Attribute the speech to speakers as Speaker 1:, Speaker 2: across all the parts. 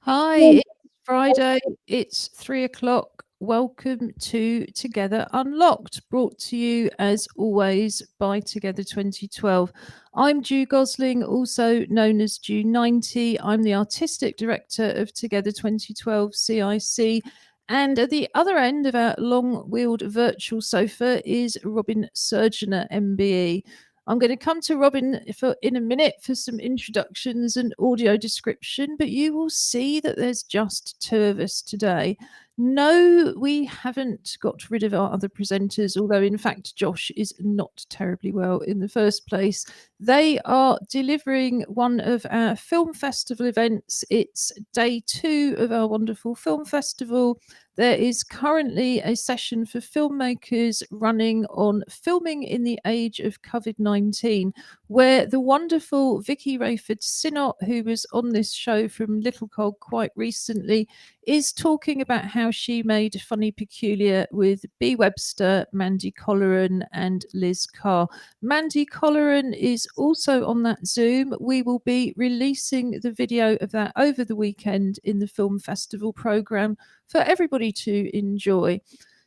Speaker 1: Hi, it's Friday. It's 3 o'clock. Welcome to Together Unlocked, brought to you as always by Together 2012. I'm Ju Gosling, also known as Ju 90. I'm the artistic director of Together 2012 CIC. And at the other end of our long wheeled virtual sofa is Robin Surgener, MBE. I'm going to come to Robin in a minute for some introductions and audio description, but you will see that there's just two of us today. No, we haven't got rid of our other presenters, although in fact Josh is not terribly well in the first place. They are delivering one of our film festival events. It's day 2 of our wonderful film festival. There is currently a session for filmmakers running on filming in the age of COVID-19, where the wonderful Vicky Rayford Sinnott, who was on this show from Little Cog quite recently, is talking about how she made Funny Peculiar with Bea Webster, Mandy Colleran, and Liz Carr. Mandy Colleran is also on that Zoom. We will be releasing the video of that over the weekend in the film festival programme for everybody to enjoy.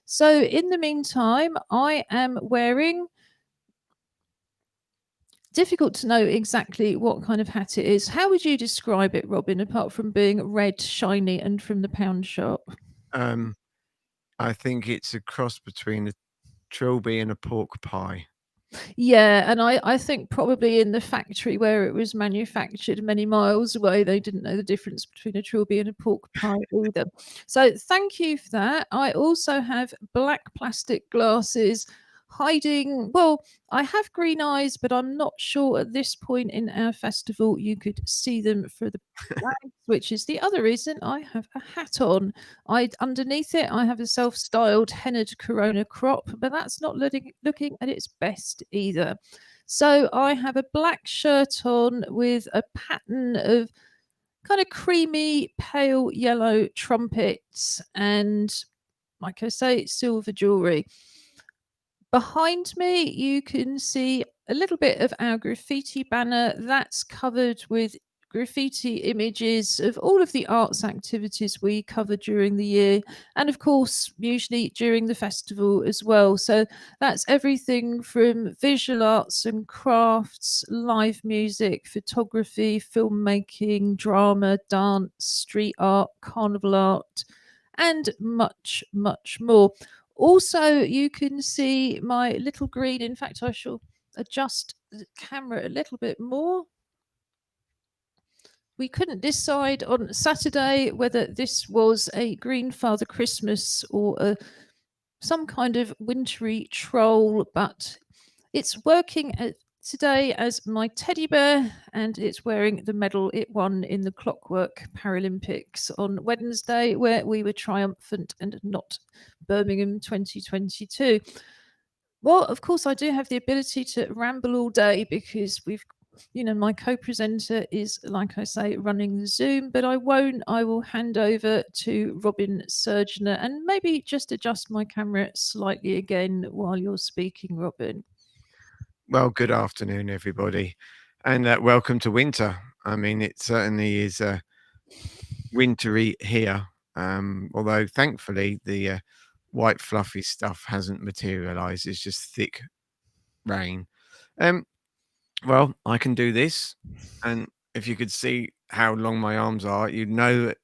Speaker 1: So in the meantime, I am wearing, difficult to know exactly what kind of hat it is. How would you describe it, Robin, apart from being red, shiny, and from the pound shop?
Speaker 2: I think it's a cross between a trilby and a pork pie.
Speaker 1: Yeah, and I think probably in the factory where it was manufactured many miles away, they didn't know the difference between a trilby and a pork pie either. So thank you for that. I also have black plastic glasses hiding. Well, I have green eyes, but I'm not sure at this point in our festival you could see them for the bags, which is the other reason I have a hat on. Underneath it, I have a self-styled hennaed Corona crop, but that's not looking at its best either. So I have a black shirt on with a pattern of kind of creamy, pale yellow trumpets and, like I say, silver jewelry. Behind me, you can see a little bit of our graffiti banner that's covered with graffiti images of all of the arts activities we cover during the year, and of course usually during the festival as well. So that's everything from visual arts and crafts, live music, photography, filmmaking, drama, dance, street art, carnival art, and much more. Also, you can see my little green. In fact, I shall adjust the camera a little bit more. We couldn't decide on Saturday whether this was a green Father Christmas or some kind of wintry troll, but it's working today as my teddy bear, and it's wearing the medal it won in the Clockwork Paralympics on Wednesday, where we were triumphant and not Birmingham 2022. Well, of course, I do have the ability to ramble all day because my co-presenter is, like I say, running the Zoom, but I won't. I will hand over to Robin Surgener and maybe just adjust my camera slightly again while you're speaking, Robin.
Speaker 2: Well, good afternoon, everybody, and welcome to winter. I mean, it certainly is wintry here, although thankfully the white fluffy stuff hasn't materialized. It's just thick rain. Well, I can do this, and if you could see how long my arms are, you'd know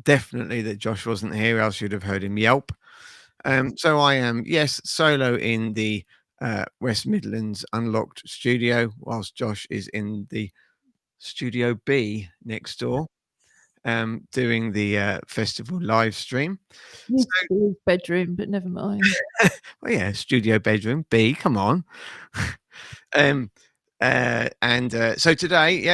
Speaker 2: definitely that Josh wasn't here, else you'd have heard him yelp. So I am, yes, solo in the West Midlands Unlocked studio, whilst Josh is in the Studio B next door, doing the festival live stream.
Speaker 1: Used to be his bedroom, but never mind.
Speaker 2: Well, yeah, studio bedroom B. Come on. So today,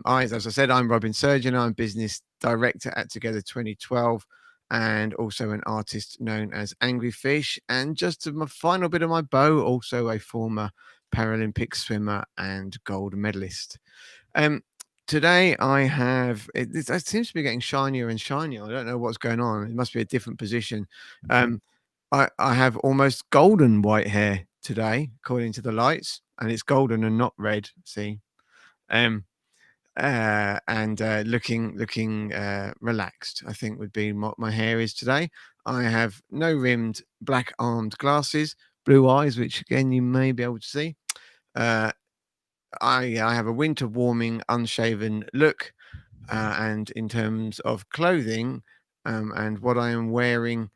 Speaker 2: as I said, I'm Robin Surgeon. I'm business director at Together 2012, and also an artist known as Angry Fish. And just to my final bit of my bow, also a former Paralympic swimmer and gold medalist. Today I have it seems to be getting shinier and shinier. I don't know what's going on. It must be a different position. I have almost golden white hair today, according to the lights, and it's golden and not red. See, and looking relaxed, I think would be what my hair is today. I have no rimmed black armed glasses, blue eyes, which again you may be able to see. I have a winter warming unshaven look, and in terms of clothing, and what I am wearing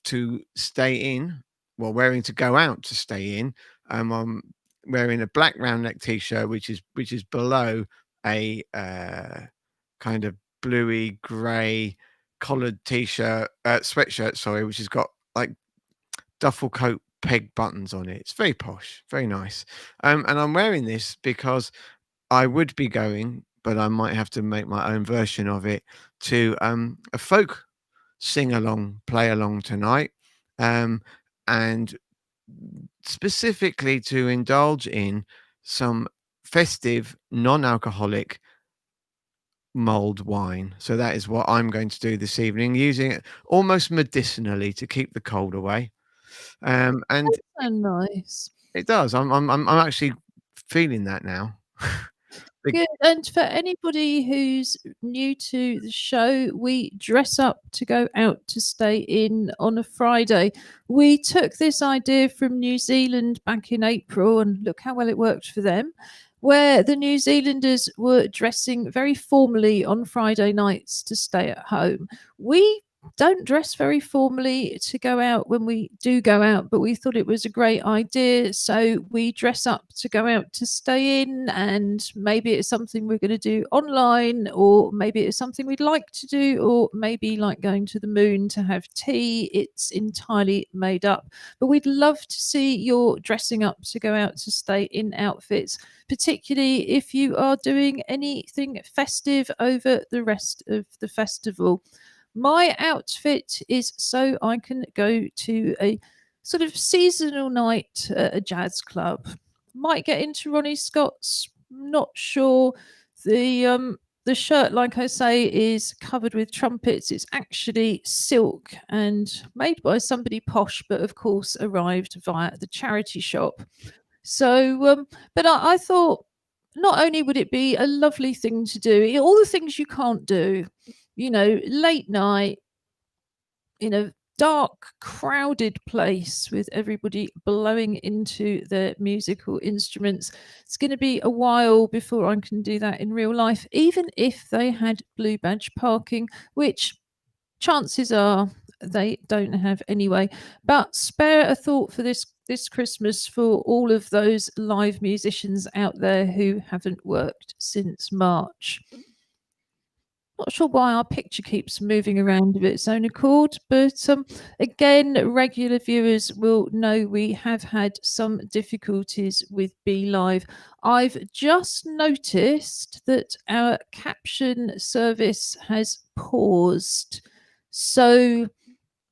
Speaker 2: to stay in, well, wearing to go out to stay in, I'm wearing a black round neck t-shirt, which is below a kind of bluey grey collared t-shirt, sweatshirt, sorry, which has got like duffel coat peg buttons on it. It's very posh, very nice. And I'm wearing this because I would be going, but I might have to make my own version of it, to a folk sing along, play along tonight, and specifically to indulge in some festive, non-alcoholic mulled wine. So that is what I'm going to do this evening, using it almost medicinally to keep the cold away. And
Speaker 1: So nice.
Speaker 2: it does. I'm actually feeling that now. Big
Speaker 1: Good. And for anybody who's new to the show, we dress up to go out to stay in on a Friday. We took this idea from New Zealand back in April, and look how well it worked for them, where the New Zealanders were dressing very formally on Friday nights to stay at home. We don't dress very formally to go out when we do go out, but we thought it was a great idea. So we dress up to go out to stay in, and maybe it's something we're going to do online, or maybe it's something we'd like to do, or maybe like going to the moon to have tea. It's entirely made up. But we'd love to see your dressing up to go out to stay in outfits, particularly if you are doing anything festive over the rest of the festival. My outfit is so I can go to a sort of seasonal night at a jazz club. Might get into Ronnie Scott's, not sure. The shirt, like I say, is covered with trumpets. It's actually silk and made by somebody posh, but of course arrived via the charity shop. So, but I thought not only would it be a lovely thing to do, all the things you can't do, late night in a dark, crowded place with everybody blowing into their musical instruments. It's going to be a while before I can do that in real life, even if they had blue badge parking, which chances are they don't have anyway. But spare a thought for this Christmas for all of those live musicians out there who haven't worked since March. Not sure why our picture keeps moving around of its own accord, but again, regular viewers will know we have had some difficulties with Be Live. I've just noticed that our caption service has paused. So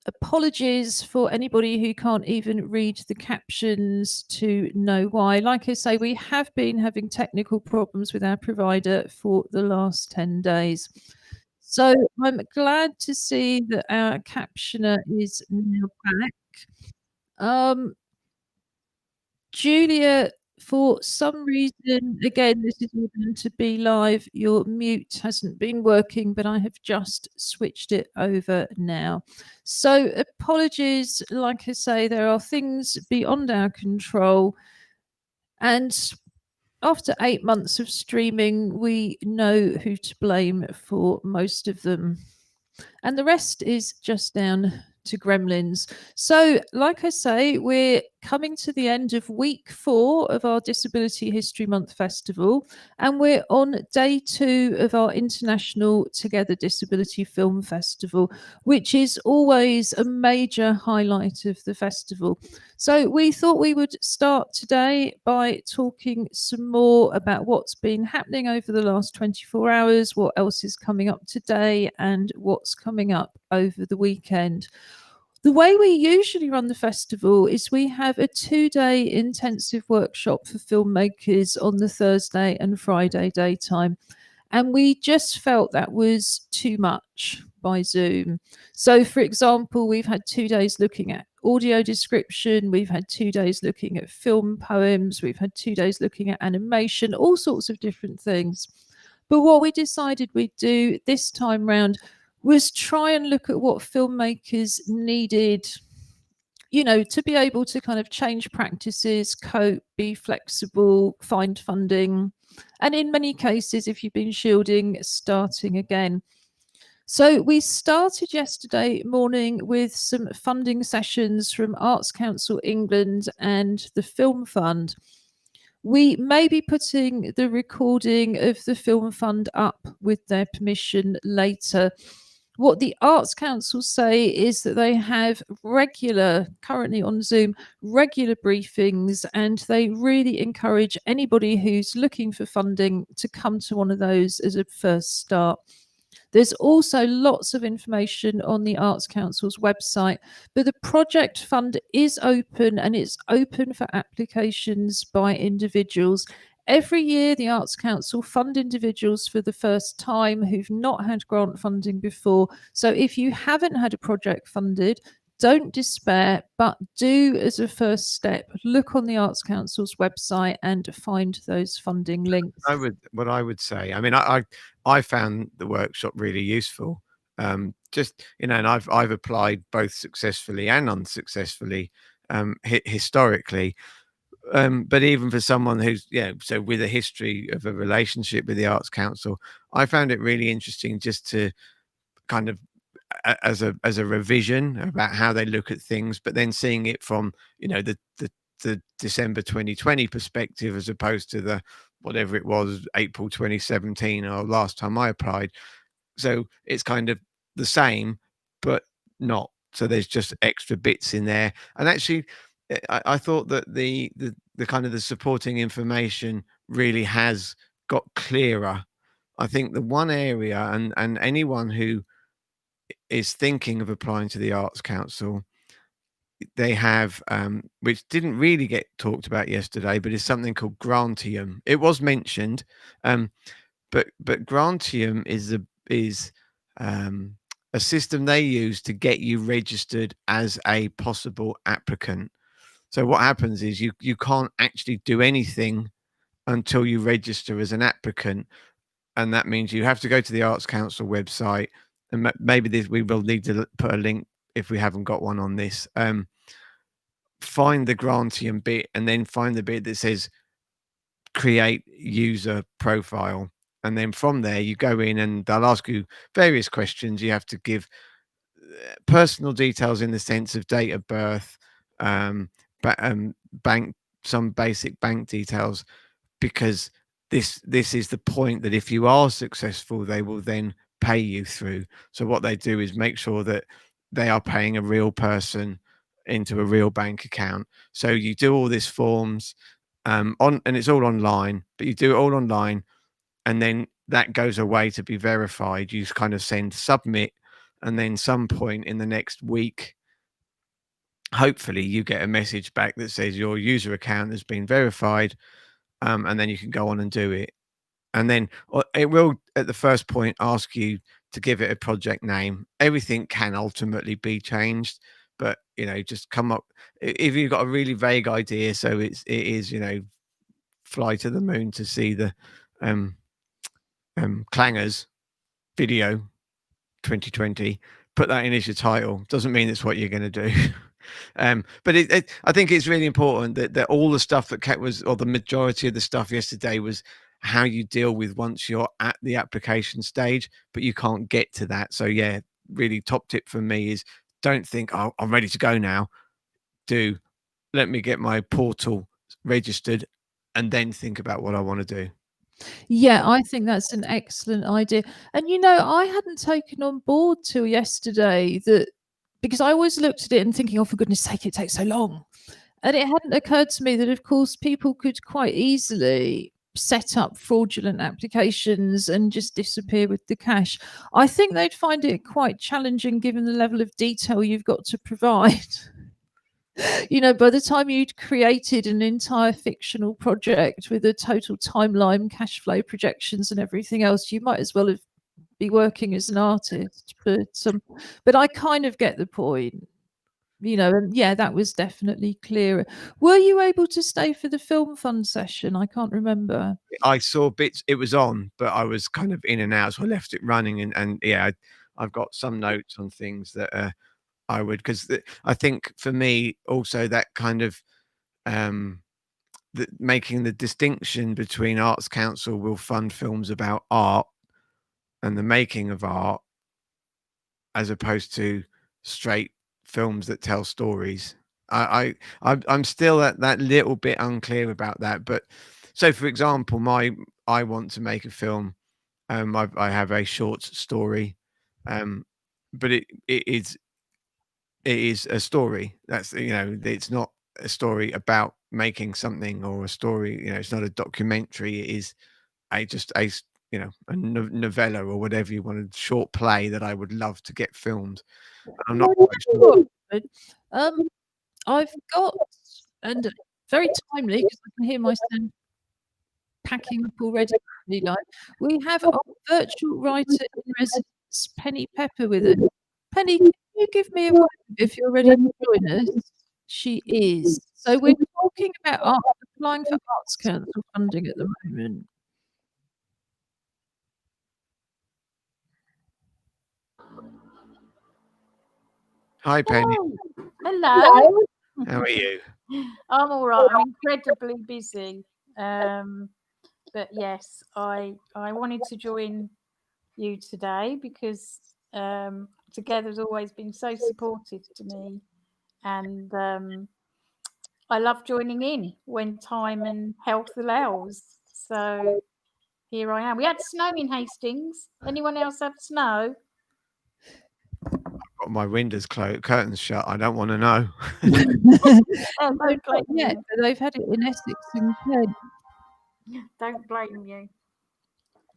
Speaker 1: apologies for anybody who can't even read the captions to know why. Like I say, we have been having technical problems with our provider for the last 10 days. So I'm glad to see that our captioner is now back. Julia, for some reason, again, this is going to be live. Your mute hasn't been working, but I have just switched it over now. So apologies. Like I say, there are things beyond our control. And after 8 months of streaming, we know who to blame for most of them. And the rest is just down to gremlins. So, like I say, we're coming to the end of week 4 of our Disability History Month Festival, and we're on day 2 of our International Together Disability Film Festival, which is always a major highlight of the festival. So we thought we would start today by talking some more about what's been happening over the last 24 hours, what else is coming up today, and what's coming up over the weekend. The way we usually run the festival is we have a 2-day intensive workshop for filmmakers on the Thursday and Friday daytime. And we just felt that was too much by Zoom. So, for example, we've had 2 days looking at audio description, we've had 2 days looking at film poems, we've had 2 days looking at animation, all sorts of different things. But what we decided we'd do this time round was try and look at what filmmakers needed, to be able to kind of change practices, cope, be flexible, find funding, and in many cases, if you've been shielding, starting again. So we started yesterday morning with some funding sessions from Arts Council England and the Film Fund. We may be putting the recording of the Film Fund up with their permission later. What the Arts Council say is that they have currently on Zoom, regular briefings, and they really encourage anybody who's looking for funding to come to one of those as a first start. There's also lots of information on the Arts Council's website, but the project fund is open and it's open for applications by individuals. Every year, the Arts Council fund individuals for the first time who've not had grant funding before. So if you haven't had a project funded, don't despair, but do, as a first step, look on the Arts Council's website and find those funding links.
Speaker 2: What I would say, I mean, I found the workshop really useful. Just, and I've applied both successfully and unsuccessfully, historically. But even for someone who's, so with a history of a relationship with the Arts Council, I found it really interesting just to kind of as a revision about how they look at things, but then seeing it from the December 2020 perspective as opposed to the whatever it was, April 2017 or last time I applied. So it's kind of the same, but not. So there's just extra bits in there. And actually, I thought that the kind of the supporting information really has got clearer. I think the one area, and anyone who is thinking of applying to the Arts Council, they have, which didn't really get talked about yesterday, but is something called Grantium. It was mentioned, but Grantium is a system they use to get you registered as a possible applicant. So what happens is you can't actually do anything until you register as an applicant, and that means you have to go to the Arts Council website, and maybe we will need to put a link if we haven't got one on this. Find the Grantium bit and then find the bit that says create user profile, and then from there you go in and they'll ask you various questions. You have to give personal details in the sense of date of birth, bank, some basic bank details, because this is the point that if you are successful, they will then pay you through. So what they do is make sure that they are paying a real person into a real bank account. So you do all these forms and it's all online, but you do it all online, and then that goes away to be verified. You kind of send submit, and then some point in the next week, hopefully you get a message back that says your user account has been verified, and then you can go on and do it. And then it will, at the first point, ask you to give it a project name. Everything can ultimately be changed, but just come up if you've got a really vague idea. So it is fly to the moon to see the Clangers video 2020. Put that in as your title. Doesn't mean it's what you're going to do. But I think it's really important that all the stuff that was, or the majority of the stuff yesterday, was how you deal with once you're at the application stage, but you can't get to that. So yeah, really top tip for me is don't think, oh, I'm ready to go now. Let me get my portal registered and then think about what I want to do.
Speaker 1: Yeah, I think that's an excellent idea. And I hadn't taken on board till yesterday that, because I always looked at it and thinking, oh, for goodness sake, it takes so long. And it hadn't occurred to me that, of course, people could quite easily set up fraudulent applications and just disappear with the cash. I think they'd find it quite challenging given the level of detail you've got to provide. By the time you'd created an entire fictional project with a total timeline, cash flow projections and everything else, you might as well be working as an artist. But I kind of get the point. And yeah, that was definitely clearer. Were you able to stay for the film fund session? I can't remember.
Speaker 2: I saw bits. It was on, but I was kind of in and out, so I left it running. And yeah, I've got some notes on things that I would, because I think for me also that kind of making the distinction between Arts Council will fund films about art and the making of art, as opposed to straight films that tell stories. I'm still at that little bit unclear about that. But so, for example, I want to make a film. I have a short story, but it is a story. That's, it's not a story about making something, or a story. It's not a documentary. It is just a novella, or whatever you want, a short play that I would love to get filmed. I'm not
Speaker 1: Well,
Speaker 2: quite
Speaker 1: you
Speaker 2: sure.
Speaker 1: know what? I've got, and very timely because I can hear my son packing up already. Like, we have our virtual writer in residence, Penny Pepper, with us. Penny, can you give me a wave if you're ready to join us? She is. So we're talking about applying for Arts Council funding at the moment.
Speaker 2: Hi, Penny.
Speaker 3: Hello.
Speaker 2: How are you?
Speaker 3: I'm all right. I'm incredibly busy. But yes, I wanted to join you today because Together's always been so supportive to me, and I love joining in when time and health allows. So here I am. We had snow in Hastings. Anyone else have snow?
Speaker 2: Got my windows closed, curtains shut. I don't want to know.
Speaker 3: Oh, don't blame
Speaker 1: Yeah,
Speaker 3: you.
Speaker 1: but they've had it in Essex and Kent.
Speaker 3: Don't blame you.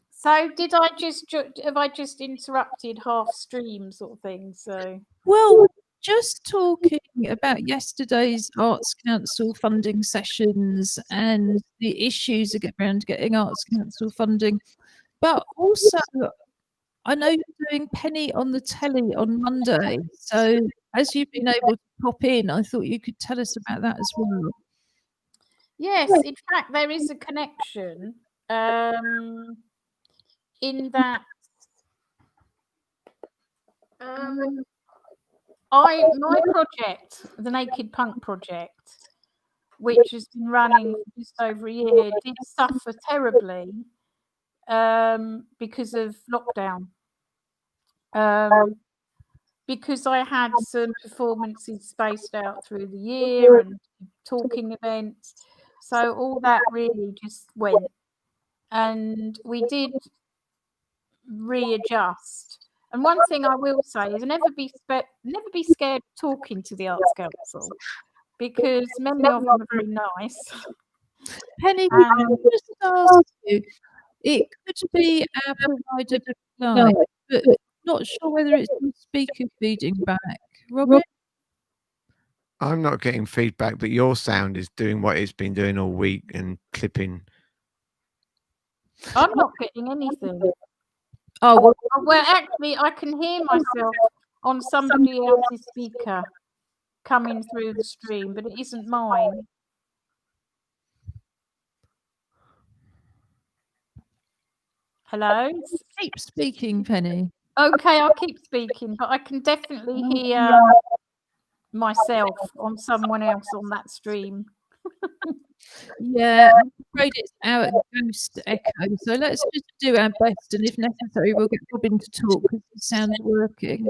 Speaker 3: So have I just interrupted half stream sort of thing? So
Speaker 1: Well, just talking about yesterday's Arts Council funding sessions and the issues around getting Arts Council funding, but also I know you're doing Penny on the telly on Monday. So as you've been able to pop in, I thought you could tell us about that as well.
Speaker 3: yes, in fact, there is a connection in that my project, the Naked Punk project, which has been running for just over a year, did suffer terribly because of lockdown. Because I had some performances spaced out through the year and talking events. So all that really just went. And we did readjust. And one thing I will say is never be scared of talking to the Arts Council, because many of them are very nice.
Speaker 1: Penny, can I just ask you, it could be our provider reply, but not sure whether it's the speaker feeding back. Robin?
Speaker 2: I'm not getting feedback, but your sound is doing what it's been doing all week and clipping.
Speaker 3: I'm not getting anything.
Speaker 1: Oh,
Speaker 3: well, actually, I can hear myself on somebody else's speaker coming through the stream, but it isn't mine. Hello?
Speaker 1: keep speaking, Penny.
Speaker 3: Okay, I'll keep speaking, but I can definitely hear myself on someone else on that stream.
Speaker 1: Yeah, I'm afraid it's our ghost echo. So let's just do our best, and if necessary, we'll get Robin to talk because the sound's working.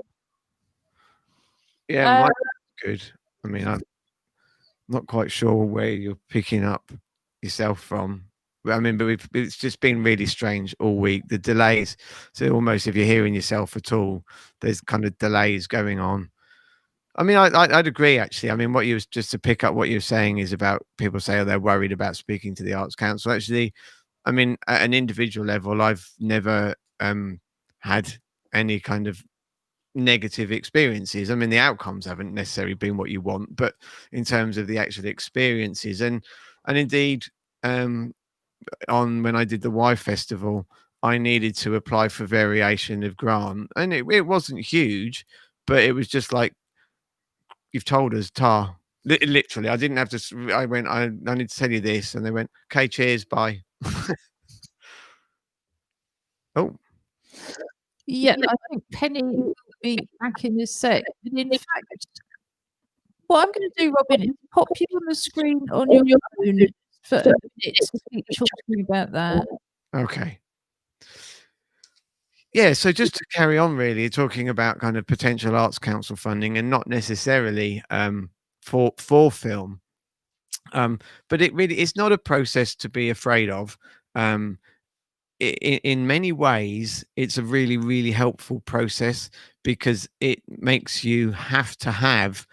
Speaker 2: Yeah, mine's good. I mean, I'm not quite sure where you're picking up yourself from. I mean, but it's just been really strange all week. The delays. So almost if you're hearing yourself at all, there's kind of delays going on. I mean, I'd agree, actually. I mean, just to pick up what you're saying is about people say, oh, they're worried about speaking to the Arts Council. Actually, I mean, at an individual level, I've never had any kind of negative experiences. I mean, the outcomes haven't necessarily been what you want, but in terms of the actual experiences, and indeed, on when I did the Y Festival, I needed to apply for variation of grant, and it wasn't huge, but it was just like, you've told us, tar. Literally, I didn't have to. I went, I need to tell you this, and they went, okay, cheers, bye. Oh,
Speaker 1: Yeah, I think Penny will be back in a sec. And in fact, what I'm going to do, Robin, is pop you on the screen on your phone for a minute to keep talking about that.
Speaker 2: okay. Yeah, so just to carry on, really talking about kind of potential Arts Council funding, and not necessarily for film, but it's not a process to be afraid of. In many ways, it's a really, really helpful process, because it makes you have to have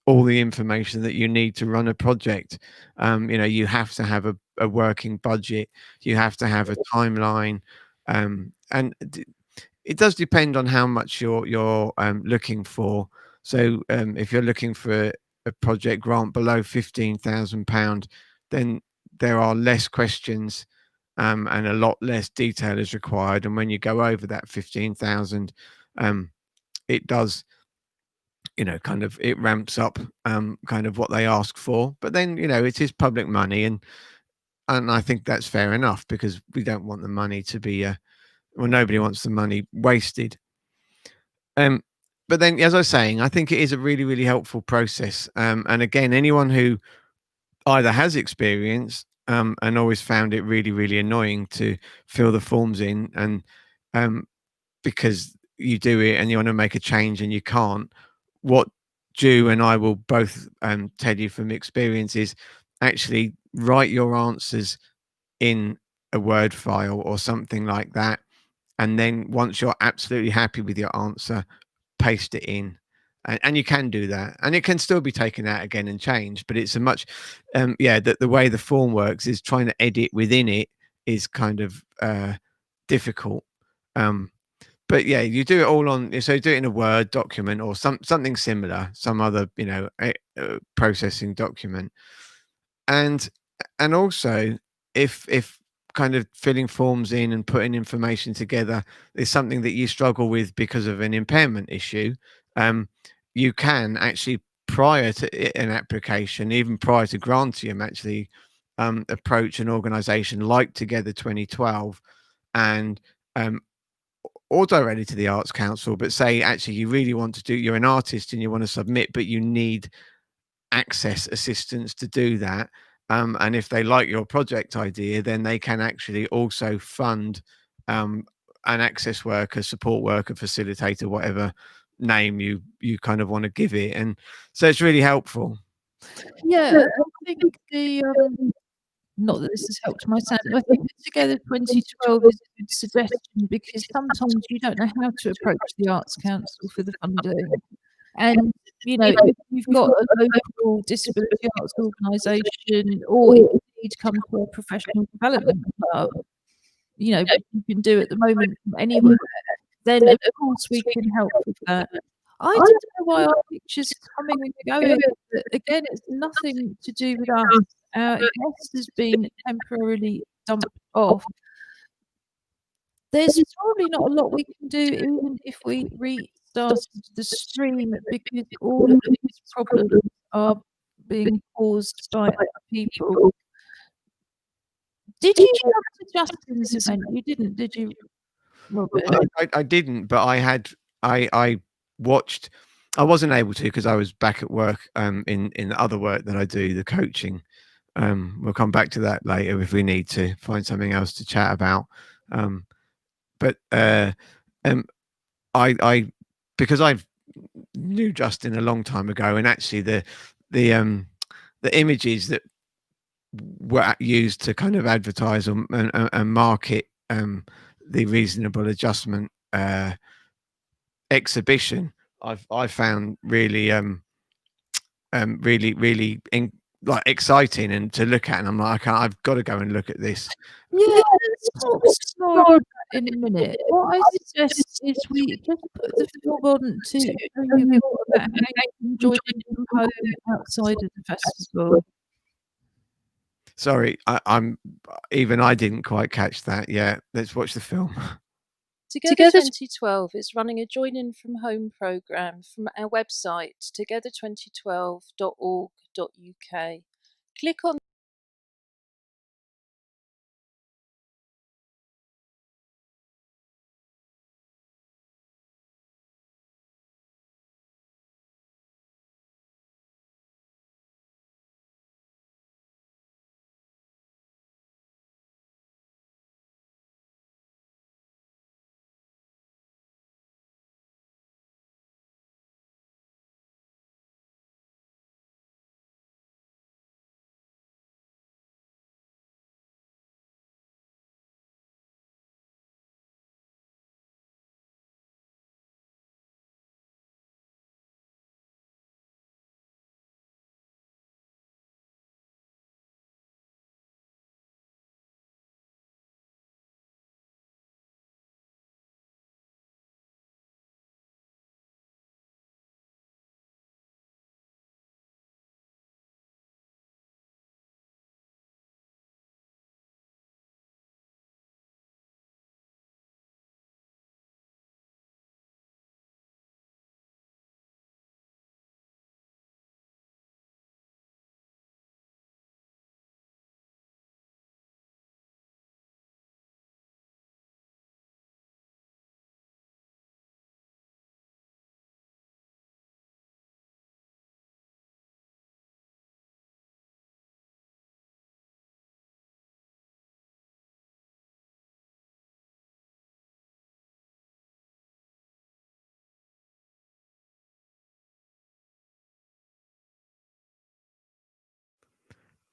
Speaker 2: all the information that you need to run a project. You have to have a working budget, you have to have a timeline, and it does depend on how much you're looking for. So if you're looking for a project grant below £15,000, then there are less questions, and a lot less detail is required. And when you go over that 15,000, it does, kind of, it ramps up kind of what they ask for. But then, it is public money, and I think that's fair enough, because we don't want the money to be well, nobody wants the money wasted. But then, as I was saying, I think it is a really, really helpful process. And again, anyone who either has experience and always found it really, really annoying to fill the forms in, and because you do it and you want to make a change and you can't, what Ju and I will both tell you from experience is actually write your answers in a Word file or something like that. And then once you're absolutely happy with your answer, paste it in. And you can do that, and it can still be taken out again and changed, but it's a much that the way the form works is trying to edit within it is kind of difficult. But yeah, you do it all on, so do it in a Word document or something similar, some other processing document. And also, if kind of filling forms in and putting information together is something that you struggle with because of an impairment issue, you can actually, prior to an application, even prior to Grantium, actually approach an organization like Together 2012, and or directly to the Arts Council, but say, actually, you really want to do, you're an artist and you want to submit, but you need access assistance to do that. And if they like your project idea, then they can actually also fund an access worker, support worker, facilitator, whatever name you kind of want to give it. And so it's really helpful.
Speaker 1: Yeah, I think the not that this has helped my sound. I think the Together 2012 is a good suggestion, because sometimes you don't know how to approach the Arts Council for the funding. And if you've got a local disability arts organisation, or indeed come to a professional development club, you can do at the moment from anywhere, then of course we can help with that. I don't know why our picture's coming and going, but again, it's nothing to do with us. Our guest has been temporarily dumped off. There's probably not a lot we can do, even if we restarted the stream, because all of these problems are being caused by other people. Did you come to Justin's event? You didn't, did you, Robert?
Speaker 2: I didn't, but I watched. I wasn't able to because I was back at work in the other work that I do, the coaching. We'll come back to that later if we need to find something else to chat about. But I because I knew Justin a long time ago, and actually the images that were used to kind of advertise and market the reasonable adjustment exhibition, I found really like exciting and to look at, and I'm like, I've got to go and look at this.
Speaker 1: Yeah, let's talk more about that in a minute. What I suggest is we just put the film on to tell you more about how you can enjoy it from home outside of the festival.
Speaker 2: Sorry, I didn't quite catch that. Yeah, let's watch the film.
Speaker 1: Together 2012 is running a Join In From Home programme from our website, together2012.org.uk. Click on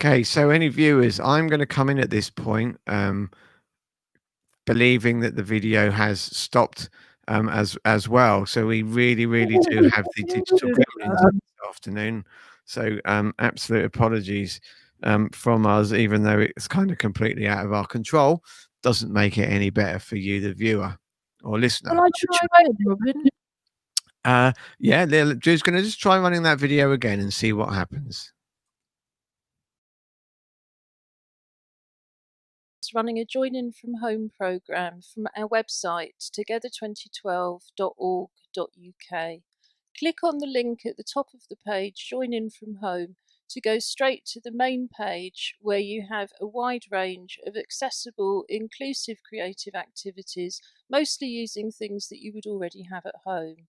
Speaker 2: Okay, so any viewers, I'm going to come in at this point, believing that the video has stopped as well. So we really do have the digital gremlins this afternoon. So absolute apologies from us, even though it's kind of completely out of our control. Doesn't make it any better for you, the viewer or listener.
Speaker 1: Shall I try again, Robin?
Speaker 2: Yeah, Drew's going to just try running that video again and see what happens.
Speaker 1: Running a Join In From Home programme from our website, together2012.org.uk. Click on the link at the top of the page, Join In From Home, to go straight to the main page where you have a wide range of accessible, inclusive creative activities, mostly using things that you would already have at home.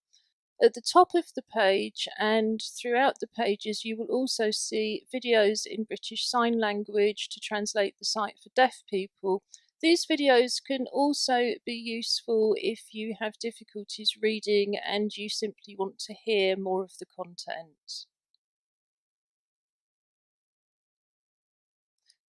Speaker 1: At the top of the page and throughout the pages, you will also see videos in British Sign Language to translate the site for deaf people. These videos can also be useful if you have difficulties reading and you simply want to hear more of the content.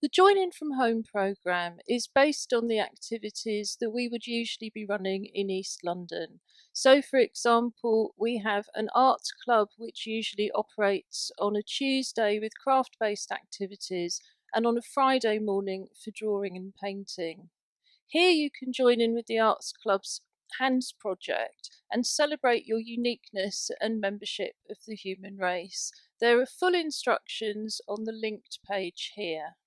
Speaker 1: The Join In From Home programme is based on the activities that we would usually be running in East London. So, for example, we have an art club which usually operates on a Tuesday with craft-based activities and on a Friday morning for drawing and painting. Here you can join in with the arts club's Hands project and celebrate your uniqueness and membership of the human race. There are full instructions on the linked page here.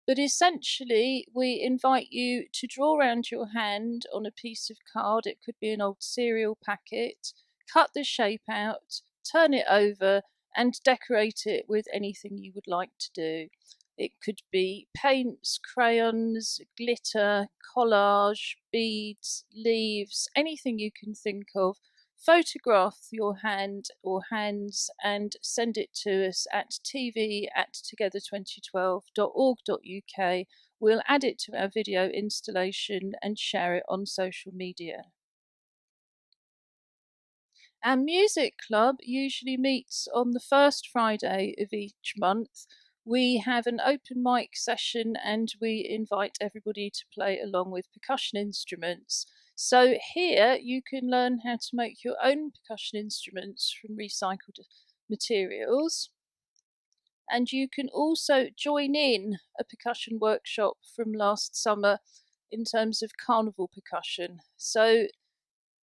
Speaker 1: But essentially, we invite you to draw around your hand on a piece of card. It could be an old cereal packet. Cut the shape out, turn it over, and decorate it with anything you would like to do. It could be paints, crayons, glitter, collage, beads, leaves, anything you can think of. Photograph your hand or hands and send it to us at tv@together2012.org.uk. We'll add it to our video installation and share it on social media. Our music club usually meets on the first Friday of each month. We have an open mic session and we invite everybody to play along with percussion instruments. So here you can learn how to make your own percussion instruments from recycled materials. And you can also join in a percussion workshop from last summer in terms of Carnival Percussion. So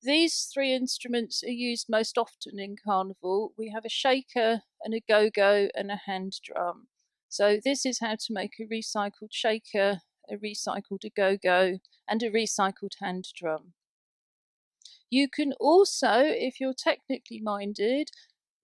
Speaker 1: these three instruments are used most often in Carnival. We have a shaker and a go-go and a hand drum. So this is how to make a recycled shaker a recycled go-go, and a recycled hand drum. You can also, if you're technically minded,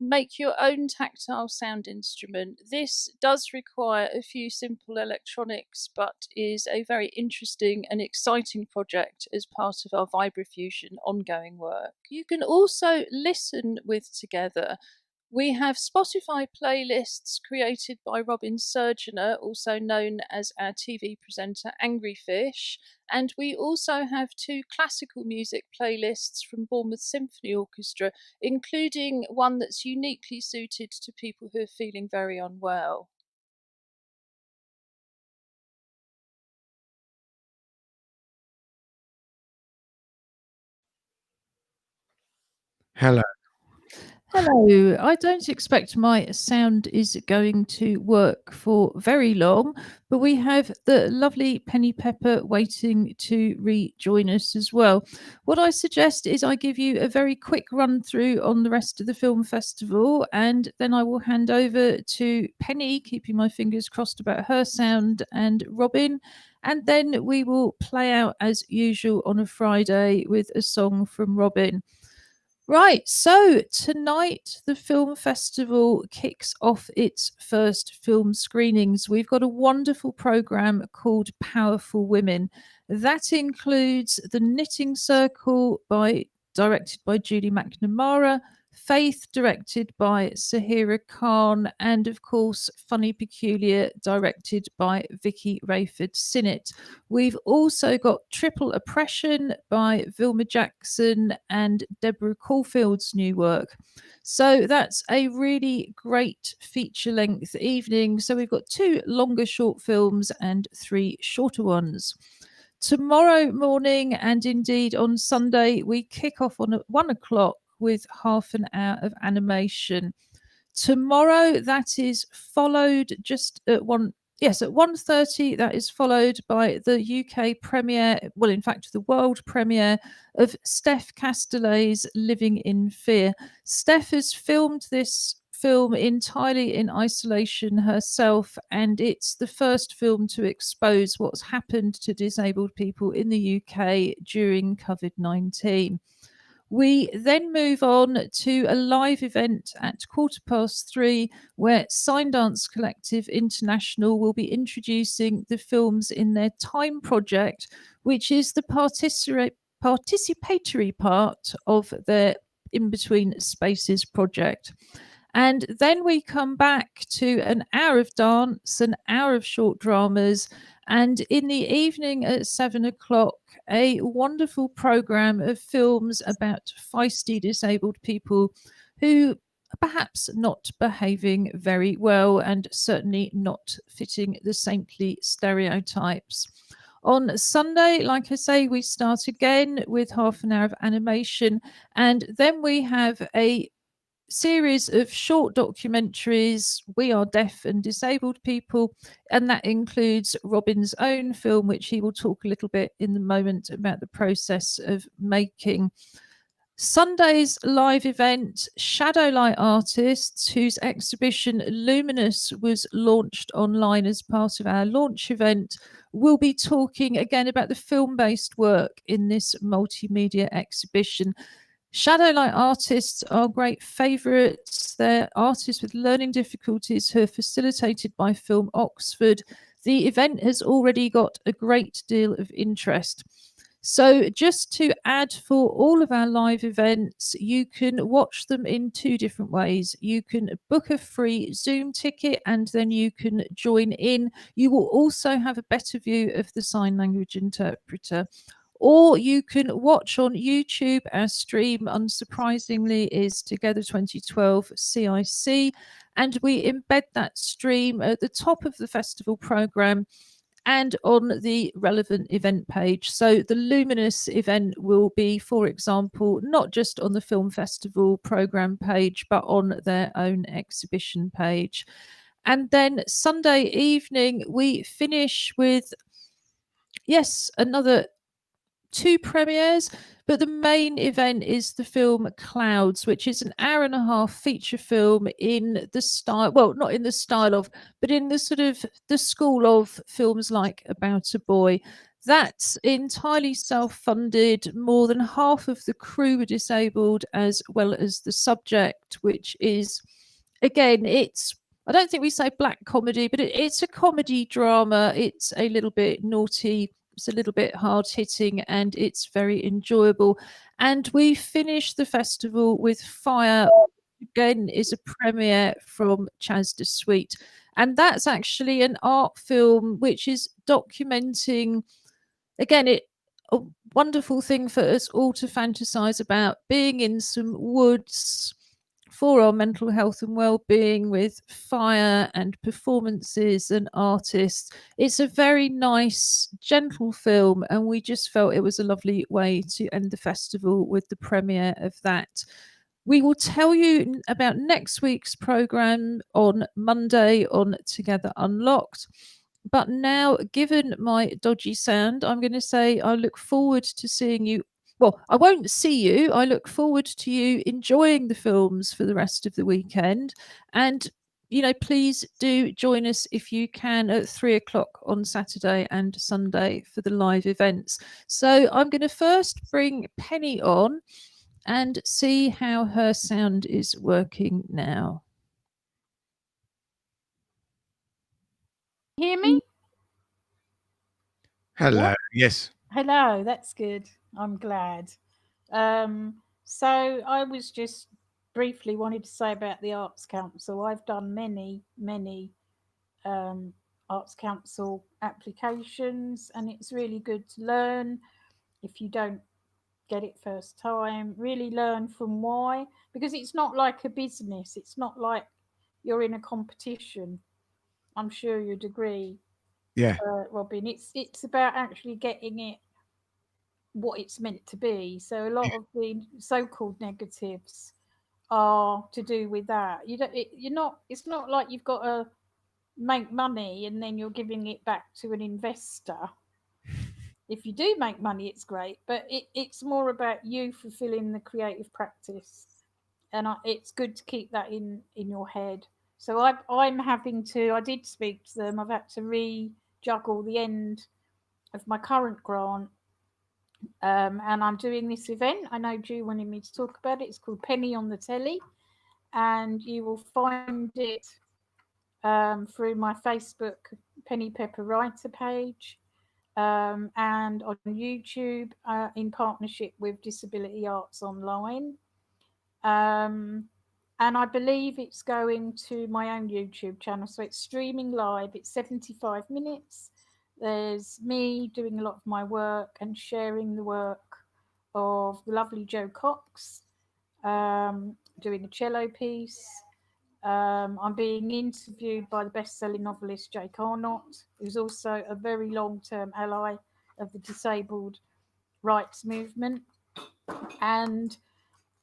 Speaker 1: make your own tactile sound instrument. This does require a few simple electronics, but is a very interesting and exciting project as part of our Vibrafusion ongoing work. You can also listen with Together. We have Spotify playlists created by Robin Surgener, also known as our TV presenter Angry Fish, and we also have 2 classical music playlists from Bournemouth Symphony Orchestra, including one that's uniquely suited to people who are feeling very unwell.
Speaker 2: Hello.
Speaker 1: Hello. I don't expect my sound is going to work for very long, but we have the lovely Penny Pepper waiting to rejoin us as well. What I suggest is I give you a very quick run through on the rest of the film festival, and then I will hand over to Penny, keeping my fingers crossed about her sound, and Robin. And then we will play out as usual on a Friday with a song from Robin. Right, so tonight the film festival kicks off its first film screenings. We've got a wonderful program called Powerful Women. That includes The Knitting Circle directed by Julie McNamara, Faith directed by Sahira Khan, and of course Funny Peculiar directed by Vicky Rayford Sinnott. We've also got Triple Oppression by Vilma Jackson and Deborah Caulfield's new work. So that's a really great feature length evening. So we've got 2 longer short films and 3 shorter ones. Tomorrow morning and indeed on Sunday, we kick off on 1 o'clock with half an hour of animation. Tomorrow, that is followed just at 1:30, that is followed by the UK premiere, well, in fact, the world premiere of Steph Castellet's Living in Fear. Steph has filmed this film entirely in isolation herself, and it's the first film to expose what's happened to disabled people in the UK during COVID-19. We then move on to a live event at 3:15, where Sign Dance Collective International will be introducing the films in their Time project, which is the participatory part of their In Between Spaces project. And then we come back to an hour of dance, an hour of short dramas, and in the evening at 7 o'clock, a wonderful program of films about feisty disabled people who are perhaps not behaving very well and certainly not fitting the saintly stereotypes. On Sunday, like I say, we start again with half an hour of animation, and then we have a series of short documentaries, We Are Deaf and Disabled People, and that includes Robin's own film, which he will talk a little bit in the moment about the process of making. Sunday's live event, Shadowlight Artists, whose exhibition Luminous was launched online as part of our launch event, will be talking again about the film-based work in this multimedia exhibition. Shadowlight artists are great favourites. They're artists with learning difficulties who are facilitated by Film Oxford. The event has already got a great deal of interest. So just to add, for all of our live events, you can watch them in 2 different ways. You can book a free Zoom ticket and then you can join in. You will also have a better view of the sign language interpreter. Or you can watch on YouTube. Our stream, unsurprisingly, is Together 2012 CIC, and we embed that stream at the top of the festival programme and on the relevant event page. So the Luminous event will be, for example, not just on the film festival programme page, but on their own exhibition page. And then Sunday evening, we finish with, yes, another two premieres, but the main event is the film Clouds, which is an hour and a half feature film in the style, well, not in the style of, but in the sort of the school of films like About a Boy. That's entirely self-funded. More than half of the crew were disabled, as well as the subject, which is, again, it's, I don't think we say black comedy, but it's a comedy drama. It's a little bit naughty, it's a little bit hard hitting, and it's very enjoyable. And we finished the festival with Fire, again, is a premiere from Chaz de Sweet. And that's actually an art film which is documenting, again, a wonderful thing for us all to fantasize about, being in some woods for our mental health and well-being, with fire and performances and artists. It's a very nice, gentle film, and we just felt it was a lovely way to end the festival with the premiere of that. We will tell you about next week's programme on Monday on Together Unlocked. But now, given my dodgy sound, I'm going to say I look forward to seeing you. Well, I won't see you. I look forward to you enjoying the films for the rest of the weekend. And, please do join us if you can at 3 o'clock on Saturday and Sunday for the live events. So I'm going to first bring Penny on and see how her sound is working now.
Speaker 3: Hear me?
Speaker 2: Hello. Yes.
Speaker 3: Hello, that's good. I'm glad. So I was just briefly wanted to say about the Arts Council. I've done many Arts Council applications, and it's really good to learn. If you don't get it first time, really learn from why, because it's not like a business. It's not like you're in a competition. I'm sure you'd agree,
Speaker 2: Yeah.
Speaker 3: Robin. It's about actually getting it what it's meant to be. So a lot of the so-called negatives are to do with that. You don't. You're not. It's not like you've got to make money and then you're giving it back to an investor. If you do make money, it's great, but it's more about you fulfilling the creative practice, and it's good to keep that in your head. So I'm having to. I did speak to them. I've had to re-juggle the end of my current grant, and I'm doing this event. I know Drew wanted me to talk about it. It's called Penny on the Telly, and you will find it through my Facebook Penny Pepper Writer page, and on YouTube in partnership with Disability Arts Online. Um, and I believe it's going to my own YouTube channel. So it's streaming live. It's 75 minutes. There's me doing a lot of my work and sharing the work of the lovely Jo Cox, doing a cello piece. I'm being interviewed by the best-selling novelist Jake Arnott, who's also a very long-term ally of the disabled rights movement. And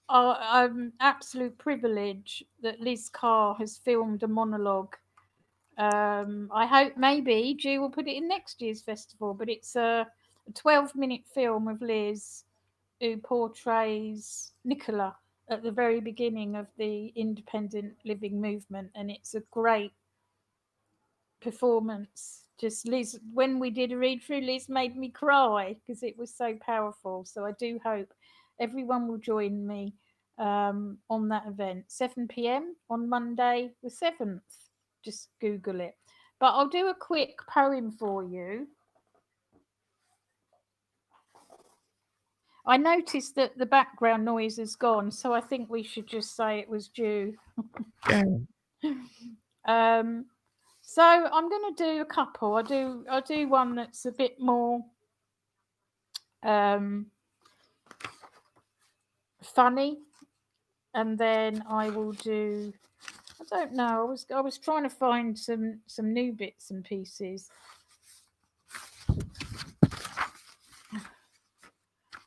Speaker 3: absolute privilege that Liz Carr has filmed a monologue. I hope maybe G will put it in next year's festival, but it's a 12-minute film of Liz who portrays Nicola at the very beginning of the independent living movement, and it's a great performance. Just Liz, when we did a read through, Liz made me cry because it was so powerful. So I do hope everyone will join me on that event, 7 p.m. on Monday the 7th. Just Google it. But I'll do a quick poem for you. I noticed that the background noise is gone, so I think we should just say it was due.
Speaker 2: Yeah.
Speaker 3: So I'm going to do a couple. I'll do one that's a bit more funny, and then I will do. I don't know. I was trying to find some new bits and pieces.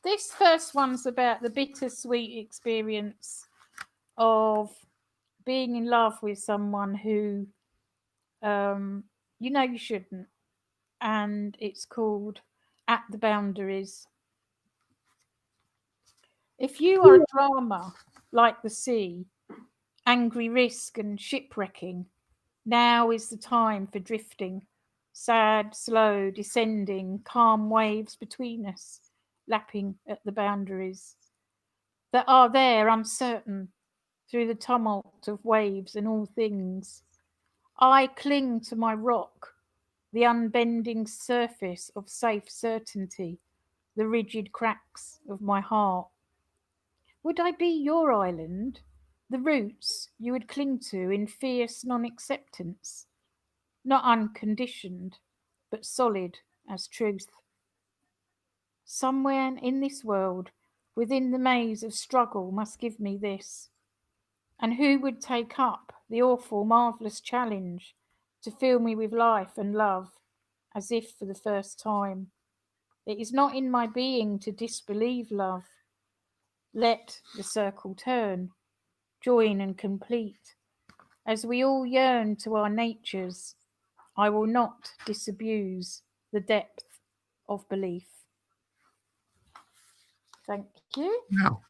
Speaker 3: This first one's about the bittersweet experience of being in love with someone who you shouldn't, and it's called At the Boundaries. If you are a drama like the sea, angry risk and shipwrecking, now is the time for drifting, sad, slow, descending, calm waves between us, lapping at the boundaries that are there uncertain through the tumult of waves and all things. I cling to my rock, the unbending surface of safe certainty, the rigid cracks of my heart. Would I be your island, the roots you would cling to in fierce non acceptance, not unconditioned, but solid as truth? Somewhere in this world, within the maze of struggle, must give me this. And who would take up the awful, marvellous challenge to fill me with life and love, as if for the first time? It is not in my being to disbelieve love. Let the circle turn, join and complete. As we all yearn to our natures, I will not disabuse the depth of belief. Thank you.
Speaker 2: Wow.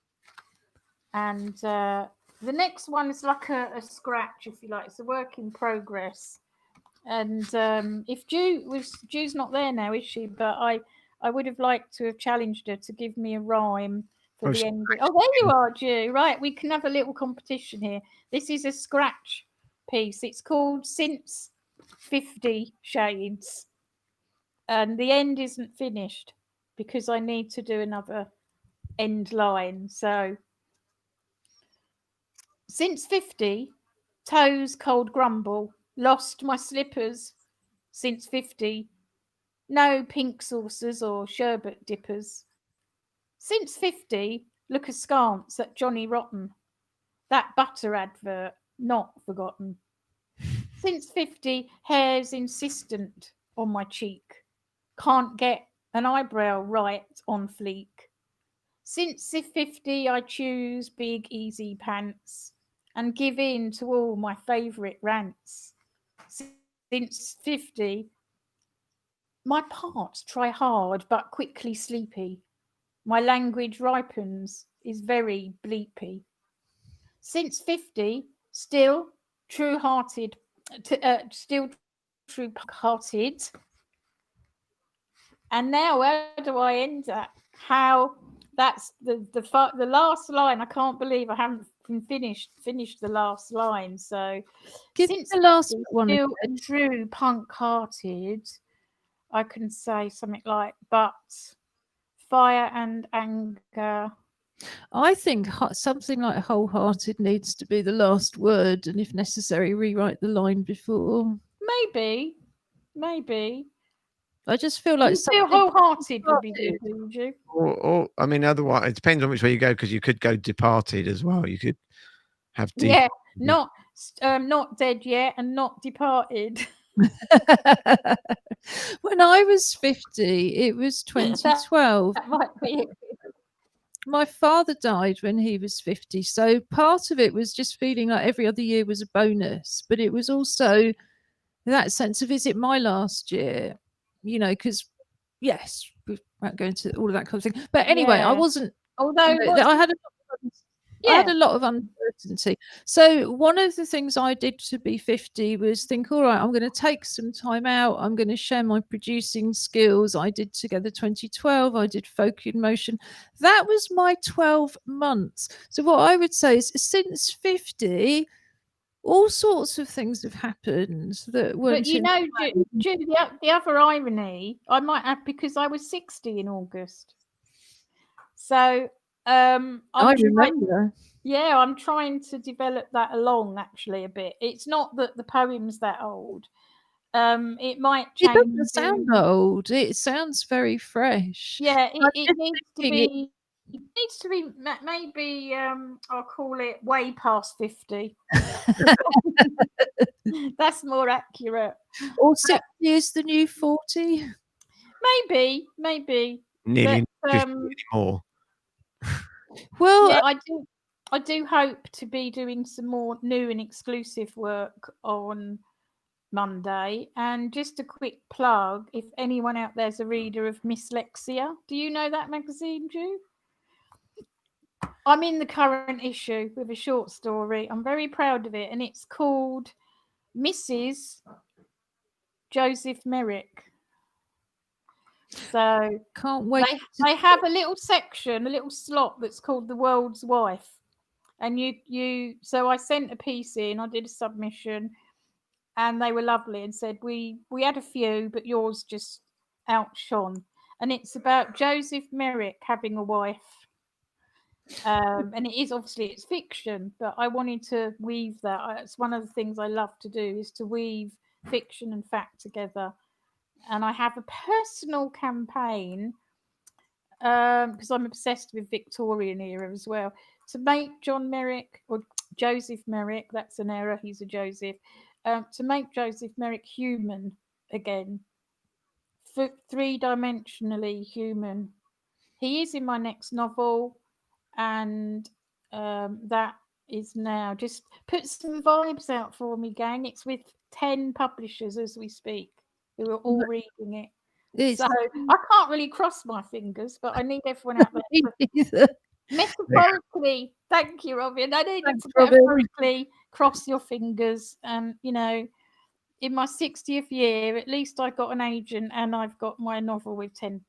Speaker 3: And the next one is like a scratch, if you like. It's a work in progress. And if Ju's not there now, is she? But I would have liked to have challenged her to give me a rhyme for the end. Oh, there you are, Ju. Right, we can have a little competition here. This is a scratch piece. It's called Since 50 Shades. And the end isn't finished because I need to do another end line. So, since 50, toes cold grumble, lost my slippers. Since 50, no pink saucers or sherbet dippers. Since 50, look askance at Johnny Rotten. That butter advert, not forgotten. Since 50, hair's insistent on my cheek. Can't get an eyebrow right on fleek. Since 50, I choose big, easy pants and give in to all my favourite rants. Since 50, my parts try hard but quickly sleepy. My language ripens, is very bleepy. Since 50, still true-hearted, still true-hearted. And now, where do I end at? How? That's the last line. I can't believe I haven't finished the last line. So,
Speaker 1: Since the last one,
Speaker 3: still true punk-hearted, I can say something like, but fire and anger.
Speaker 1: I think something like wholehearted needs to be the last word, and if necessary, rewrite the line before.
Speaker 3: Maybe.
Speaker 1: I just feel like
Speaker 3: you feel wholehearted would be good, would you?
Speaker 2: Or I mean, otherwise, it depends on which way you go, because you could go departed as well. You could have deep.
Speaker 3: Yeah, not dead yet and not departed.
Speaker 1: When I was 50, it was 2012.
Speaker 3: That might be it.
Speaker 1: My father died when he was 50. So part of it was just feeling like every other year was a bonus. But it was also that sense of, is it my last year? You know, because, yes, we won't go into all of that kind of thing. But anyway, I wasn't.
Speaker 3: Although
Speaker 1: I had a lot of uncertainty. So one of the things I did to be 50 was think, all right, I'm going to take some time out. I'm going to share my producing skills. I did Together 2012. I did Folk in Motion. That was my 12 months. So what I would say is, since 50, all sorts of things have happened that weren't.
Speaker 3: But you know, Judy, the other irony I might have, because I was 60 in August. So
Speaker 1: I remember.
Speaker 3: I'm trying to develop that along actually a bit. It's not that the poem's that old. It might change.
Speaker 1: It doesn't sound old. It sounds very fresh.
Speaker 3: Yeah, it needs to be. It needs to be maybe. I'll call it way past 50. That's more accurate.
Speaker 1: Or 60 is the new 40.
Speaker 3: Maybe.
Speaker 2: Nearly
Speaker 3: but,
Speaker 2: 50 anymore.
Speaker 1: Well,
Speaker 3: yeah, I do hope to be doing some more new and exclusive work on Monday. And just a quick plug, if anyone out there's a reader of Miss Lexia, do you know that magazine, Ju? I'm in the current issue with a short story. I'm very proud of it, and it's called Mrs. Joseph Merrick. So
Speaker 1: Can't wait.
Speaker 3: they have a little section, a little slot that's called the world's wife, and you. So I sent a piece in. I did a submission, and they were lovely and said we had a few, but yours just outshone. And it's about Joseph Merrick having a wife. And it is obviously it's fiction, but I wanted to weave that. It's one of the things I love to do is to weave fiction and fact together. And I have a personal campaign because I'm obsessed with Victorian era as well to make John Merrick or Joseph Merrick. That's an error. He's a Joseph. To make Joseph Merrick human again, three-dimensionally human. He is in my next novel, and that is now just put some vibes out for me, gang. It's with 10 publishers as we speak who are all reading it. So I can't really cross my fingers, but I need everyone out there to metaphorically. Thank you, Robin. I need you to metaphorically cross your fingers. And in my 60th year, at least I got an agent, and I've got my novel with 10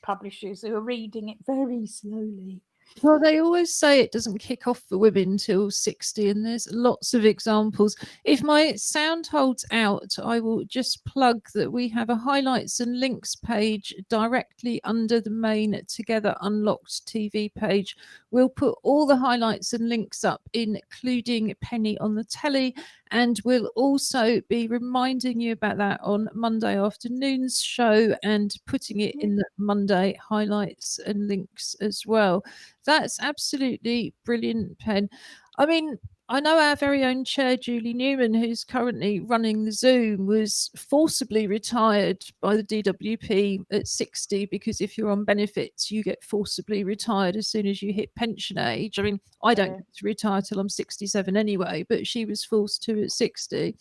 Speaker 3: publishers who are reading it very slowly.
Speaker 1: Well, they always say it doesn't kick off for women till 60, and there's lots of examples. If my sound holds out, I will just plug that we have a highlights and links page directly under the main Together Unlocked TV page. We'll put all the highlights and links up, including Penny on the telly, and we'll also be reminding you about that on Monday afternoon's show and putting it in the Monday highlights and links as well. That's absolutely brilliant, Pen. I mean, I know our very own chair, Julie Newman, who's currently running the Zoom, was forcibly retired by the DWP at 60 because if you're on benefits, you get forcibly retired as soon as you hit pension age. I mean, I don't get to retire till I'm 67 anyway, but she was forced to at 60.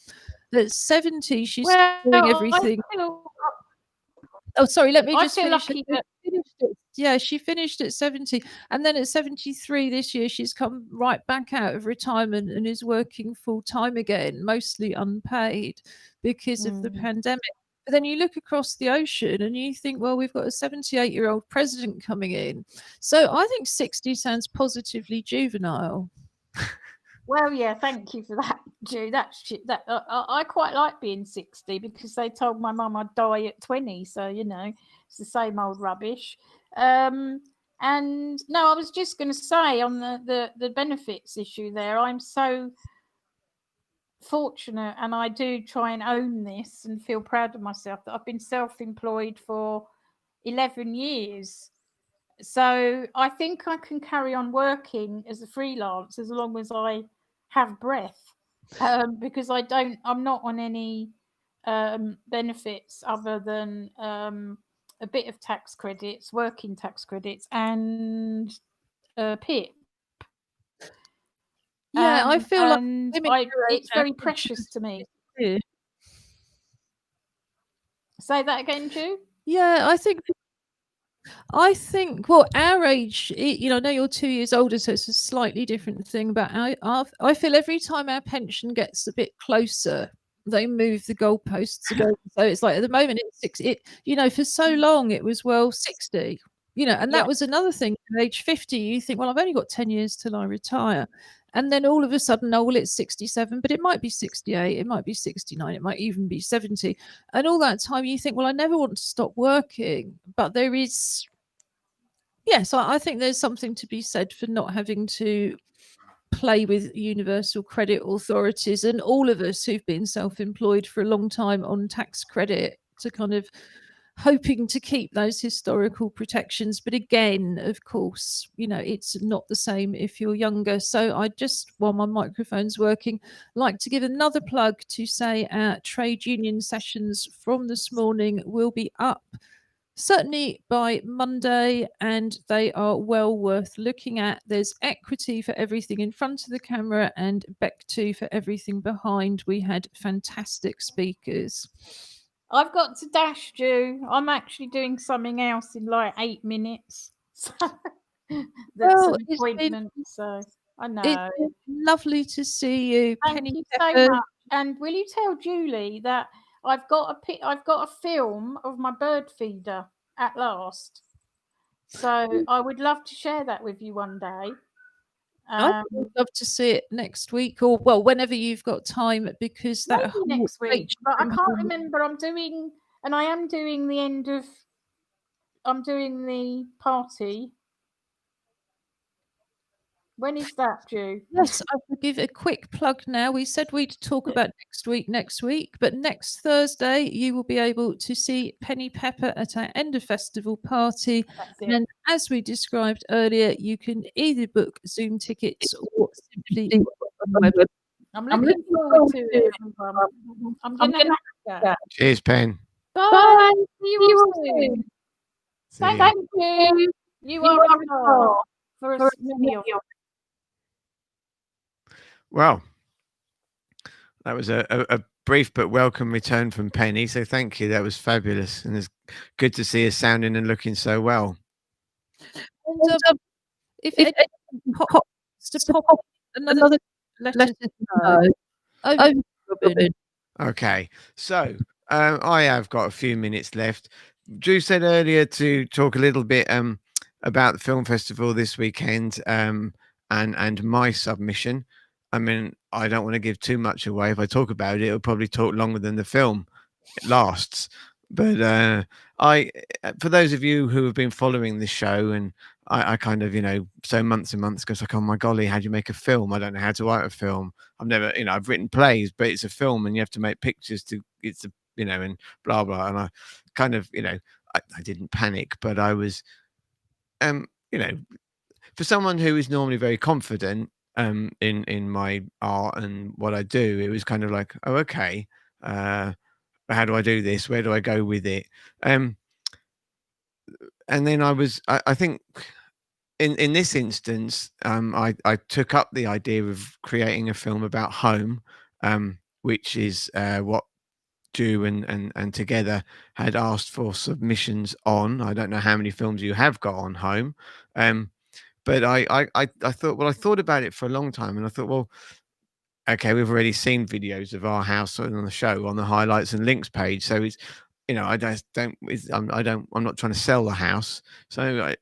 Speaker 1: At 70, she's doing everything. Oh, sorry, let me just finish. Yeah, she finished at 70. And then at 73 this year, she's come right back out of retirement and is working full time again, mostly unpaid because of the pandemic. But then you look across the ocean and you think, well, we've got a 78-year-old president coming in. So I think 60 sounds positively juvenile.
Speaker 3: Well, yeah, thank you for that, Ju. I quite like being 60 because they told my mum I'd die at 20. So, it's the same old rubbish. And no, I was just going to say on the benefits issue there, I'm so fortunate, and I do try and own this and feel proud of myself that I've been self-employed for 11 years. So I think I can carry on working as a freelance as long as I have breath, because I'm not on any benefits other than a bit of tax credits, working tax credits, and PIP.
Speaker 1: Yeah, I feel like
Speaker 3: it's very precious to me. Say that again, Ju?
Speaker 1: Yeah, I think, well, our age, I know you're 2 years older, so it's a slightly different thing. But I feel every time our pension gets a bit closer, they move the goalposts again. So it's like at the moment it's 60. For so long it was 60. And that was another thing. At age 50, you think, well, I've only got 10 years till I retire. And then all of a sudden, oh, well, it's 67, but it might be 68, it might be 69, it might even be 70. And all that time you think, well, I never want to stop working. But there is, yes, I think there's something to be said for not having to play with universal credit authorities and all of us who've been self-employed for a long time on tax credit to kind of hoping to keep those historical protections. But again, of course, it's not the same if you're younger. So I just, while my microphone's working, like to give another plug to say our trade union sessions from this morning will be up certainly by Monday, and they are well worth looking at. There's equity for everything in front of the camera and Bec2 for everything behind. We had fantastic speakers.
Speaker 3: I've got to dash, Ju. I'm actually doing something else in like 8 minutes. that's
Speaker 1: Well,
Speaker 3: an
Speaker 1: it's been
Speaker 3: appointment. So I
Speaker 1: it's
Speaker 3: know.
Speaker 1: been lovely to see you,
Speaker 3: Thank
Speaker 1: Penny
Speaker 3: you so
Speaker 1: Pepper.
Speaker 3: much. And will you tell Julie that I've got a film of my bird feeder at last. So I would love to share that with you one day.
Speaker 1: I would love to see it next week, or well, whenever you've got time, because that
Speaker 3: Maybe
Speaker 1: whole
Speaker 3: next week,
Speaker 1: Rachel
Speaker 3: but I
Speaker 1: from
Speaker 3: can't
Speaker 1: home.
Speaker 3: remember. I am doing the end of. I'm doing the party. When is that due?
Speaker 1: Yes, I will give a quick plug now. We said we'd talk about next week, but next Thursday you will be able to see Penny Pepper at our end of festival party.
Speaker 3: That's it.
Speaker 1: And as we described earlier, you can either book Zoom tickets or simply on the web.
Speaker 3: I'm looking forward to it, everyone. I'm going to have that.
Speaker 2: Cheers, Pen.
Speaker 3: Bye. See you all soon.
Speaker 2: See ya.
Speaker 3: Thank you. You are a star for us many of us.
Speaker 2: Well, that was a brief but welcome return from Penny. So thank you. That was fabulous. And it's good to see her sounding and looking so well.
Speaker 1: And if anyone pops to pop another let us know. Over to Robin.
Speaker 2: Okay. So I have got a few minutes left. Drew said earlier to talk a little bit about the film festival this weekend and my submission. I mean, I don't want to give too much away. If I talk about it, it'll probably talk longer than the film lasts. But for those of you who have been following this show, and I kind of, so months and months goes like, oh my golly, how do you make a film? I don't know how to write a film. I've never, I've written plays, but it's a film and you have to make pictures and blah, blah. And I kind of, I didn't panic, but I was, for someone who is normally very confident in my art and what I do, it was kind of like, oh, okay, how do I do this? Where do I go with it? And then I think in this instance, I took up the idea of creating a film about home, which is what Drew and Together had asked for submissions on. I don't know how many films you have got on home. But I thought about it for a long time, and I thought, well, okay, we've already seen videos of our house on the show on the highlights and links page, so it's I'm not trying to sell the house, so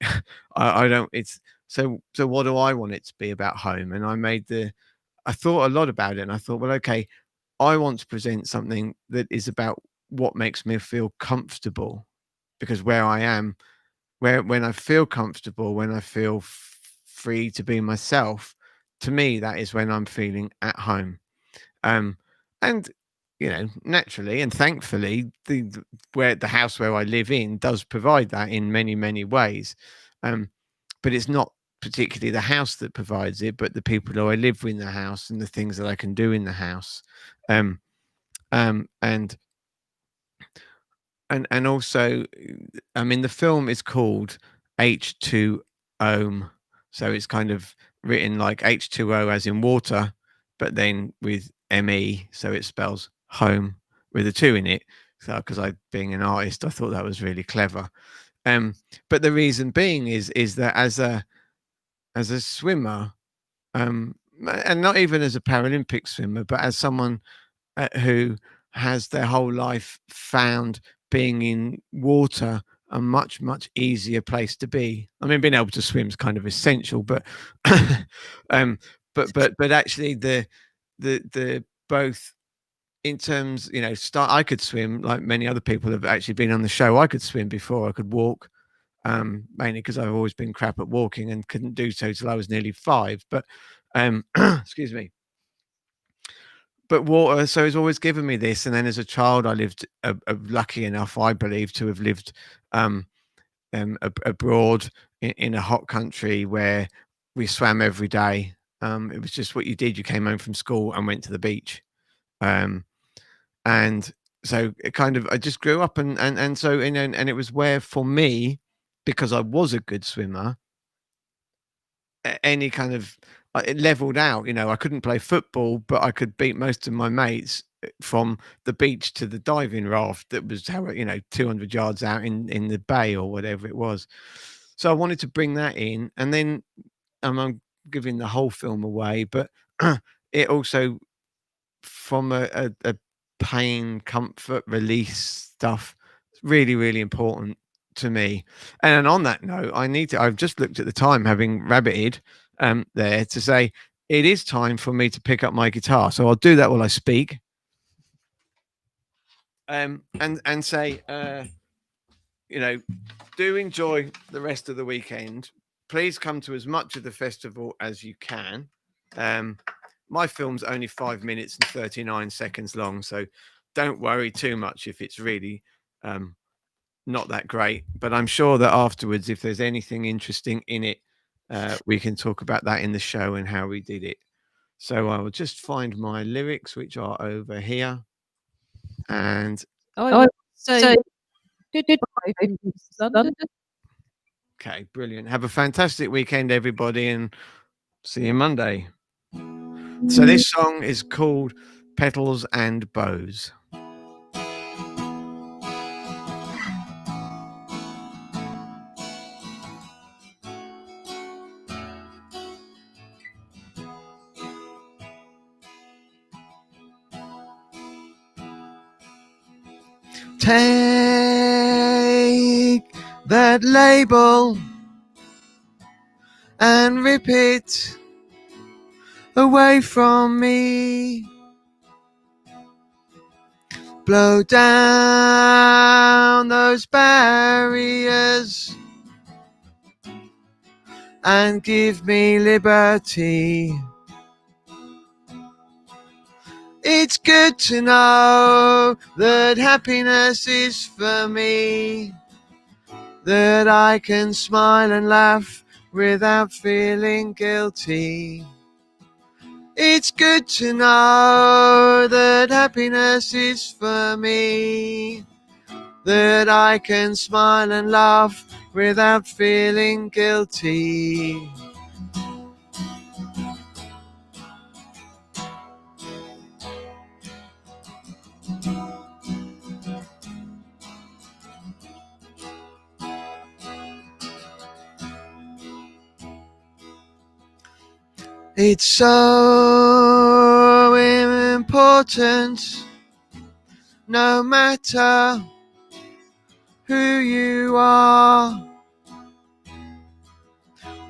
Speaker 2: I don't. It's so what do I want it to be about home? And I thought a lot about it, and I thought, well, okay, I want to present something that is about what makes me feel comfortable, because where I am, when I feel comfortable, when I feel free to be myself, to me, that is when I'm feeling at home. And naturally and thankfully, the house where I live in does provide that in many, many ways. But it's not particularly the house that provides it, but the people who I live with in the house and the things that I can do in the house. And also, I mean, the film is called H2 Ohm, so it's kind of written like H2O as in water, but then with ME, so it spells home with a 2 in it. So because being an artist, I thought that was really clever. But the reason being is that as a swimmer, and not even as a Paralympic swimmer, but as someone who has their whole life found being in water a much, much easier place to be. I mean, being able to swim is kind of essential, but but actually the both in terms, I could swim like many other people have actually been on the show. I could swim before I could walk, mainly because I've always been crap at walking and couldn't do so till I was nearly 5. But excuse me. But water, so it's always given me this. And then as a child, I lived lucky enough, I believe, to have lived abroad in a hot country where we swam every day. It was just what you did. You came home from school and went to the beach. And so it kind of, I just grew up and so, and it was where for me, because I was a good swimmer, any kind of, it leveled out. I couldn't play football, but I could beat most of my mates from the beach to the diving raft that was 200 yards out in the bay or whatever it was. So I wanted to bring that in, and then I'm giving the whole film away, but it also, from a pain, comfort, release stuff, really, really important to me. And on that note, I've just looked at the time, having rabbited there, to say it is time for me to pick up my guitar. So I'll do that while I speak. And say, do enjoy the rest of the weekend. Please come to as much of the festival as you can. My film's only 5 minutes and 39 seconds long, so don't worry too much if it's really not that great. But I'm sure that afterwards, if there's anything interesting in it, we can talk about that in the show and how we did it. So I will just find my lyrics, which are over here. And
Speaker 1: I would say goodbye from London.
Speaker 2: okay, brilliant. Have a fantastic weekend, everybody, and see you Monday. So this song is called Petals and Bows. Take that label and rip it away from me. Blow down those barriers and give me liberty. It's good to know that happiness is for me, that I can smile and laugh without feeling guilty. It's good to know that happiness is for me, that I can smile and laugh without feeling guilty. It's so important, no matter who you are,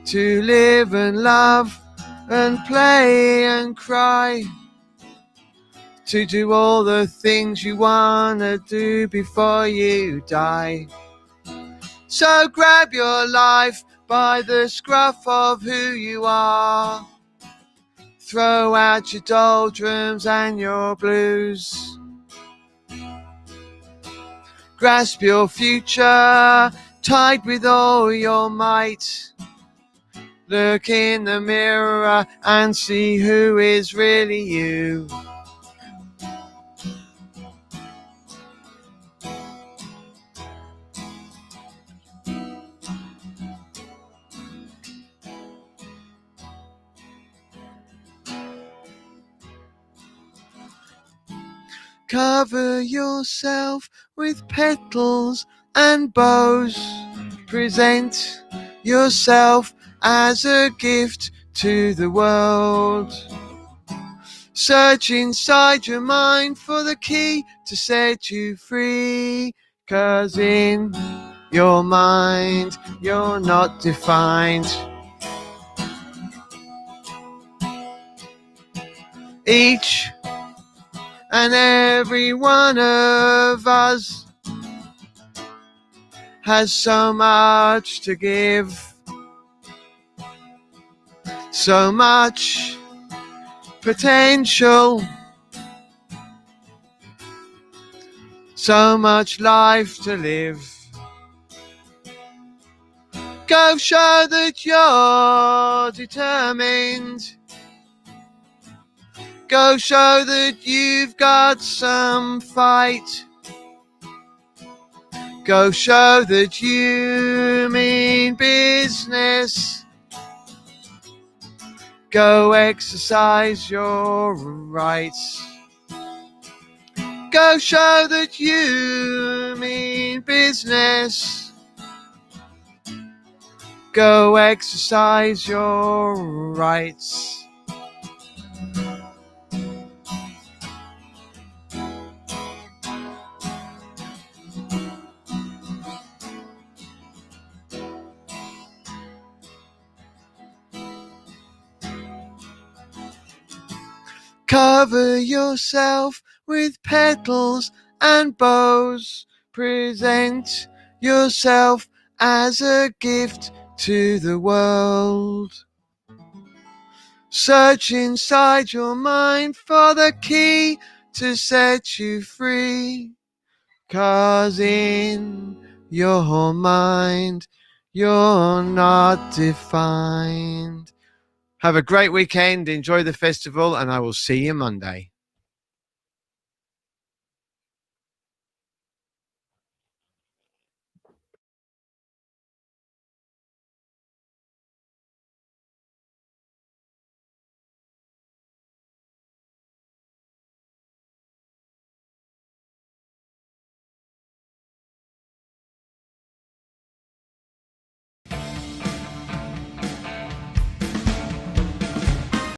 Speaker 2: to live and love and play and cry, to do all the things you wanna do before you die. So grab your life by the scruff of who you are. Throw out your doldrums and your blues. Grasp your future tight with all your might. Look in the mirror and see who is really you. Cover yourself with petals and bows. Present yourself as a gift to the world. Search inside your mind for the key to set you free. 'Cause in your mind you're not defined. Each and every one of us has so much to give, so much potential, so much life to live. Go show that you're determined. Go show that you've got some fight. Go show that you mean business. Go exercise your rights. Go show that you mean business. Go exercise your rights. Cover yourself with petals and bows. Present yourself as a gift to the world. Search inside your mind for the key to set you free. 'Cause in your mind, you're not defined. Have a great weekend, enjoy the festival, and I will see you Monday.